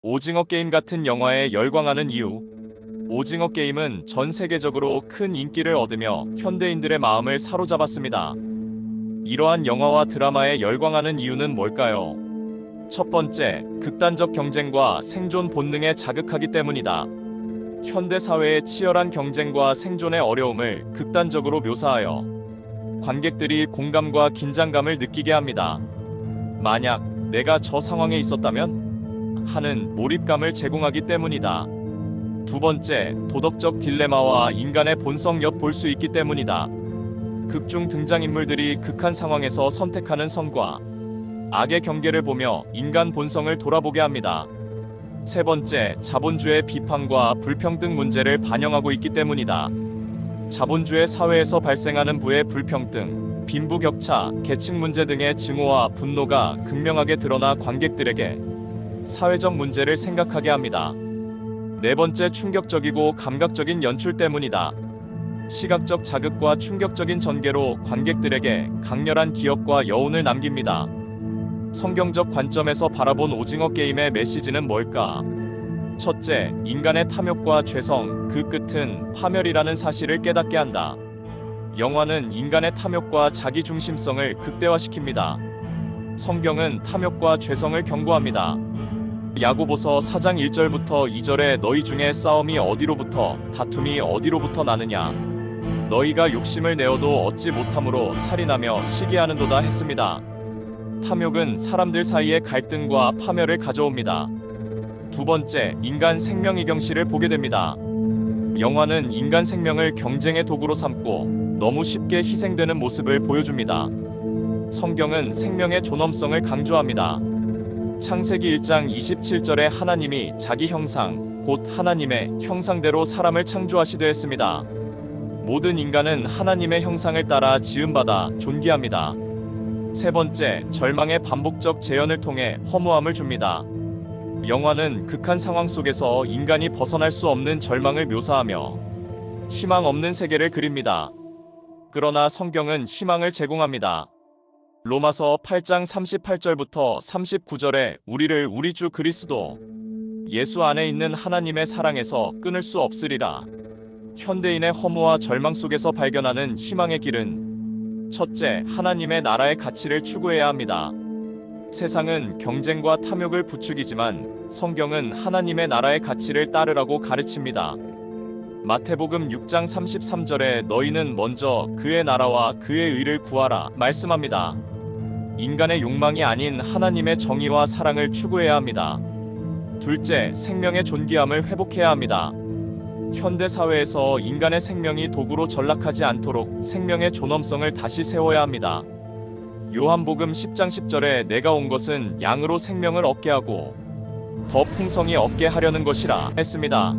오징어 게임 같은 영화에 열광하는 이유. 오징어 게임은 전 세계적으로 큰 인기를 얻으며 현대인들의 마음을 사로잡았습니다. 이러한 영화와 드라마에 열광하는 이유는 뭘까요? 첫 번째, 극단적 경쟁과 생존 본능에 자극하기 때문이다. 현대 사회의 치열한 경쟁과 생존의 어려움을 극단적으로 묘사하여 관객들이 공감과 긴장감을 느끼게 합니다. 만약 내가 저 상황에 있었다면? 하는 몰입감을 제공하기 때문이다. 두 번째, 도덕적 딜레마와 인간의 본성 엿볼 수 있기 때문이다. 극중 등장인물들이 극한 상황에서 선택하는 선과 악의 경계를 보며 인간 본성을 돌아보게 합니다. 세 번째, 자본주의 비판과 불평등 문제를 반영하고 있기 때문이다. 자본주의 사회에서 발생하는 부의 불평등, 빈부격차, 계층 문제 등의 증오와 분노가 극명하게 드러나 관객들에게 사회적 문제를 생각하게 합니다. 네 번째, 충격적이고 감각적인 연출 때문이다. 시각적 자극과 충격적인 전개로 관객들에게 강렬한 기억과 여운을 남깁니다. 성경적 관점에서 바라본 오징어 게임의 메시지는 뭘까? 첫째, 인간의 탐욕과 죄성, 그 끝은 파멸이라는 사실을 깨닫게 한다. 영화는 인간의 탐욕과 자기중심성을 극대화시킵니다. 성경은 탐욕과 죄성을 경고합니다. 야고보서 4장 1절부터 2절에 너희 중에 싸움이 어디로부터 다툼이 어디로부터 나느냐 너희가 욕심을 내어도 얻지 못함으로 살인하며 시기하는도다 했습니다. 탐욕은 사람들 사이의 갈등과 파멸을 가져옵니다. 두 번째, 인간 생명 이경시를 보게 됩니다. 영화는 인간 생명을 경쟁의 도구로 삼고 너무 쉽게 희생되는 모습을 보여줍니다. 성경은 생명의 존엄성을 강조합니다. 창세기 1장 27절에 하나님이 자기 형상, 곧 하나님의 형상대로 사람을 창조하시되 했습니다. 모든 인간은 하나님의 형상을 따라 지음받아 존귀합니다. 세 번째, 절망의 반복적 재현을 통해 허무함을 줍니다. 영화는 극한 상황 속에서 인간이 벗어날 수 없는 절망을 묘사하며 희망 없는 세계를 그립니다. 그러나 성경은 희망을 제공합니다. 로마서 8장 38절부터 39절에 우리를 우리 주 그리스도 예수 안에 있는 하나님의 사랑에서 끊을 수 없으리라. 현대인의 허무와 절망 속에서 발견하는 희망의 길은 첫째, 하나님의 나라의 가치를 추구해야 합니다. 세상은 경쟁과 탐욕을 부추기지만 성경은 하나님의 나라의 가치를 따르라고 가르칩니다. 마태복음 6장 33절에 너희는 먼저 그의 나라와 그의 의를 구하라 말씀합니다. 인간의 욕망이 아닌 하나님의 정의와 사랑을 추구해야 합니다. 둘째, 생명의 존귀함을 회복해야 합니다. 현대 사회에서 인간의 생명이 도구로 전락하지 않도록 생명의 존엄성을 다시 세워야 합니다. 요한복음 10장 10절에 내가 온 것은 양으로 생명을 얻게 하고 더 풍성히 얻게 하려는 것이라 했습니다.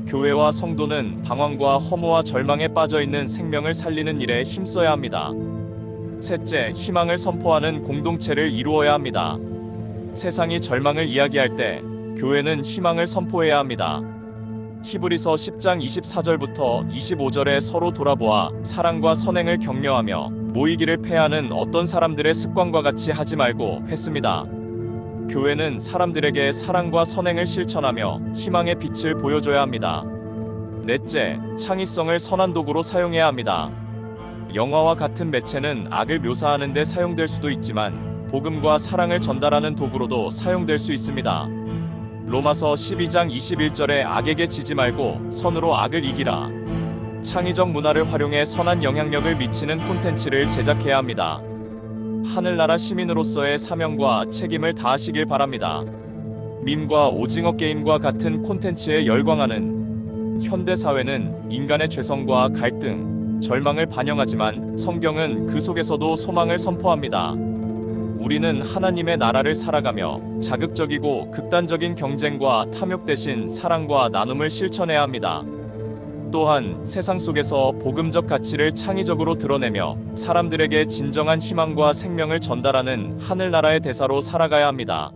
교회와 성도는 방황과 허무와 절망에 빠져있는 생명을 살리는 일에 힘써야 합니다. 셋째, 희망을 선포하는 공동체를 이루어야 합니다. 세상이 절망을 이야기할 때 교회는 희망을 선포해야 합니다. 히브리서 10장 24절부터 25절에 서로 돌아보아 사랑과 선행을 격려하며 모이기를 패하는 어떤 사람들의 습관과 같이 하지 말고 했습니다. 교회는 사람들에게 사랑과 선행을 실천하며 희망의 빛을 보여줘야 합니다. 넷째, 창의성을 선한 도구로 사용해야 합니다. 영화와 같은 매체는 악을 묘사하는 데 사용될 수도 있지만 복음과 사랑을 전달하는 도구로도 사용될 수 있습니다. 로마서 12장 21절에 악에게 지지 말고 선으로 악을 이기라. 창의적 문화를 활용해 선한 영향력을 미치는 콘텐츠를 제작해야 합니다. 하늘나라 시민으로서의 사명과 책임을 다하시길 바랍니다. 밈과 오징어 게임과 같은 콘텐츠에 열광하는 현대사회는 인간의 죄성과 갈등, 절망을 반영하지만 성경은 그 속에서도 소망을 선포합니다. 우리는 하나님의 나라를 살아가며 자극적이고 극단적인 경쟁과 탐욕 대신 사랑과 나눔을 실천해야 합니다. 또한 세상 속에서 복음적 가치를 창의적으로 드러내며 사람들에게 진정한 희망과 생명을 전달하는 하늘나라의 대사로 살아가야 합니다.